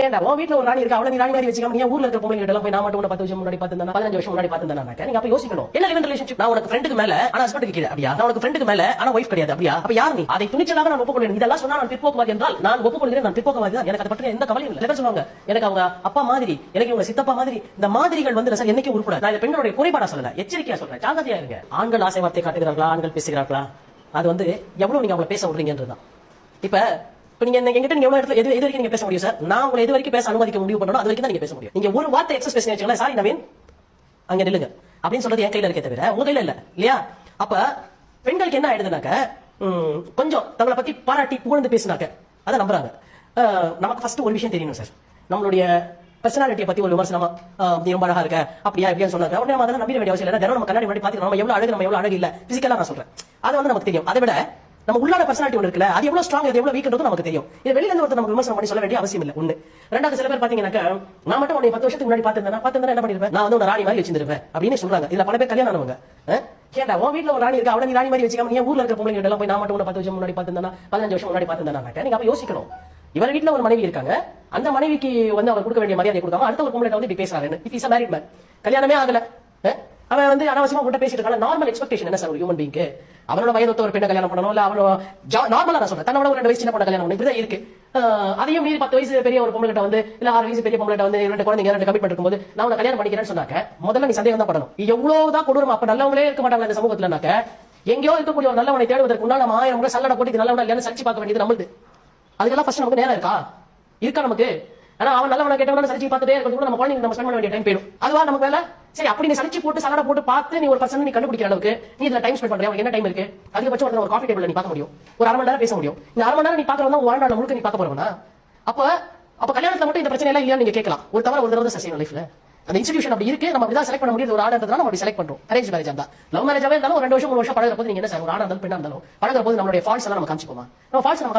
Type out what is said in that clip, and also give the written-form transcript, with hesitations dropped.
உன் வீட்டுல ஒரு ராணி இருக்கு, அவளை நீ ராணி மாதிரி வச்சுக்காம நீ ஊர்ல இருக்க பொம்பளைங்க எல்லாம் போய் நான் மட்டும் 10 வருஷம் முன்னாடி பார்த்திருந்தா 15 வருஷம் முன்னாடி பார்த்திருந்தா நீங்க அப்ப யோசிக்கணும். என்ன லிவ் இன் ரிலேஷன்ஷிப்? நான் உனக்கு ஃப்ரெண்டுக்கு மேல ஆனா ஹஸ்பண்டுக்கு கீழே அப்படியா? நான் உனக்கு ஃப்ரெண்டுக்கு மேல ஆனா வைஃப் கிடையாது அப்படியா? அப்ப யார் நீ? அதை துணிச்சலாக நான் ஒப்புக்கொள்கிறேன். இதெல்லாம் சொன்னா நான் பிற்போக்குவாதி என்றால் நான் ஒப்புக்கொள்கிறேன். நான் பிற்போக்குவாதி தான். எனக்கு அதை பற்றி எந்த கவலையும் இல்லை. சொல்லுவாங்க எனக்கு அவங்க அப்பா மாதிரி, எனக்கு இவங்க சித்தப்பா மாதிரி. இந்த மாதிரிகள் வந்து சார் என்னைக்கு உருப்பட. நான் இந்த பெண்களுடைய குறைபாடா சொல்லல, எச்சரிக்கையா சொல்றேன். ஜாகிரதையா இருங்க. ஆண்கள் ஆசை வார்த்தை காட்டுகிறார்களா, ஆண்கள் பேசுகிறார்களா, அது வந்து எவ்வளவு நீங்க அவங்களை பேச விடுறீங்கன்றதுதான். இப்ப நீங்க எங்கிட்ட நீங்க எவ்வளவு இடத்துல எது வரைக்கும் நீங்க பேச முடியும் சார்? நான் உங்களை எது வரைக்கும் பேச அனுமதிக்க முடிவு பண்ணணும் அது வரைக்கும் தான் நீங்க பேச முடியும். நீங்க ஒரு வார்த்தை எக்ஸஸ் பேசுறீங்க, சாரி நவீன் அங்க நில்லுங்க அப்படின்னு சொல்றது என் கையில இருக்கே தவிர உங்க கையில இல்ல இல்லையா? அப்ப பெண்களுக்கு என்ன ஆயிடுதுனாக்க கொஞ்சம் தங்களை பத்தி பாராட்டி புகழ்ந்து பேசினாக்க அதை நம்புறாங்க. நமக்கு ஃபர்ஸ்ட் ஒரு விஷயம் தெரியணும் சார். நம்மளுடைய பர்சனாலிட்டியை பத்தி ஒரு விமர்சனமா நீ ரொம்ப அழகா இருக்க அப்படியா இப்படியா சொன்னாங்க உடனே நம்ம அதெல்லாம் நம்பிட வேண்டிய அவசியம் இல்லை. தினம் நம்ம கண்ணாடி முன்னாடி பாத்துக்கலாம் நம்ம எவ்வளவு அழகு இல்ல பிசிக்கலா நான் சொல்றேன். அது வந்து நமக்கு தெரியும். அதை விட நம்ம உள்ளான பர்சனாலிட்டி ஒன்று இருக்குல்ல, அது எவ்வளவு ஸ்ட்ராங், அது எவ்வளவு வீக்ன்றது நமக்கு தெரியும். இது வெளியில இருந்து ஒருத்தர் நமக்கு விமர்சனம் பண்ணி சொல்ல வேண்டிய அவசியம் இல்லை. ஒண்ணு. ரெண்டாவது, சில பேர் பாத்தீங்கன்னாக்க நான் மட்டும் உன்னை 10 வருஷத்துக்கு முன்னாடி பார்த்திருந்தேன் என்ன பண்ணிருப்பேன், நான் வந்து ஒரு ராணி மாதிரி வச்சிருப்பேன் அப்படின்னு சொல்றாங்க. இதுல பல பேர் கல்யாணம் ஆனவங்க. கேட்டா உன் வீட்டுல ஒரு ராணி இருக்கு, அவளை நீ ராணி மாதிரி வச்சுக்காம நீ ஊர்ல இருக்க பொம்பளைங்க எல்லாம் போய் நான் மட்டும் 10 வருஷம் முன்னாடி பார்த்திருந்தா 15 வருஷம் முன்னாடி பார்த்திருந்தா நீங்க அப்ப யோசிக்கணும். இவர் வீட்டுல ஒரு மனைவி இருக்காங்க, அந்த மனைவிக்கு வந்து அவர் கொடுக்க வேண்டிய மரியாதை கொடுக்காம அடுத்த ஒரு பொம்பளை வந்து இப்படி பேசுறாரு. It is a married man. கல்யாணமே ஆகல, அவன் வந்து அனாவசியமா உங்கள்கிட்ட பேசிட்டு இருக்கான. நார்மல் எக்ஸ்பெக்டேஷன் என்ன சார் ஒரு ஹியூமன் பீயிங்க்கு? அவனோட வயதொத்த ஒரு பெண்ணை கல்யாணம் பண்ணணும், இல்ல அவனோட நார்மலா நான் சொல்றேன் தன்னோட ஒரு 2 வயசு சின்ன பொண்ணை கல்யாணம் பண்ணணும், இப்படிதான் இருக்கு. அதையும் மீறி 10 வயசு பெரிய ஒரு பொம்பளை வந்து இல்ல 6 வயசு பெரிய பொம்பளை வந்து 2 குழந்தைங்க 2 கமிட்மெண்ட் இருக்கும்போது நான் உன்னை கல்யாணம் பண்ணிக்கிறேன்னு சொன்னாக்க முதல்ல நீ சந்தேகம் தான் படணும். எவ்வளவுதான் கொடூரம். அப்ப நல்லவங்களே இருக்க மாட்டாங்க இந்த சமூகத்துலனாக்க. எங்கேயோ இருக்கக்கூடிய ஒரு நல்லவனை தேடுவதற்கு முன்னாடி நம்ம 1000 முறை சல்லடை போட்டு நல்லவனா இல்லையான்னு சர்ச்சி பார்க்க வேண்டியது நம்மளுது. அதுக்கெல்லாம் ஃபர்ஸ்ட் நமக்கு நேரம் இருக்கா நமக்கு? ஆனா அவன் நல்லவனை கேட்டவன சர்ச்சி பார்த்துட்டே இருக்கிறது நம்ம குழந்தைங்க நம்ம ஸ்பெண்ட் பண்ண வேண்டிய டைம் போயிடும். அதுவா நமக்கு வேலை. சரி, அப்படி நீ சலிச்சு போட்டு சலடை போட்டு பார்த்து நீ ஒரு பர்சன் நீ கண்டுபிடிக்கிற அளவுக்கு நீ இதுல டைம் ஸ்பெண்ட் பண்றியா? என்ன டைம் இருக்கு? அதிகபட்சம் ஒரு காஃபி டேபிள்ல நீ பார்க்க முடியும், ஒரு 1/2 மணி நேரம் பேச முடியும். இந்த 1/2 மணி நேரம் நீ பார்க்கறவங்க வாழ்நாள் முழுக்க நீ பார்க்க போறவனா? அப்ப கல்யாணத்துல மட்டும் இந்த பிரச்சனை எல்லாம் இல்லையா நீங்க கேட்கலாம். ஒரு தவிர ஒரு தடவை சசியன் லைஃப்ல அந்த இன்ஸ்டிடியூஷன் அப்படி இருக்கு. நம்ம அப்படிதான் செலக்ட் பண்ண முடியாது. ஒரு ஆடன்றதுனால நம்ம அப்படி செலக்ட் பண்றோம். அரேஞ்ச் மேரேஜ் இருந்தா லவ் மேரேஜாவே இருந்தாலும் ஒரு 2 வருஷம் 3 வருஷம் பழகுற போது நீங்க என்ன சார் ஒரு ஆடா இருந்தாலும் பெண்ணா இருந்தாலும் பழகுற போது நம்மளுடைய ஃபால்ஸ் எல்லாம் நம்ம காமிச்சுப்போமா? நம்ம ஃபால்ஸ் நம்ம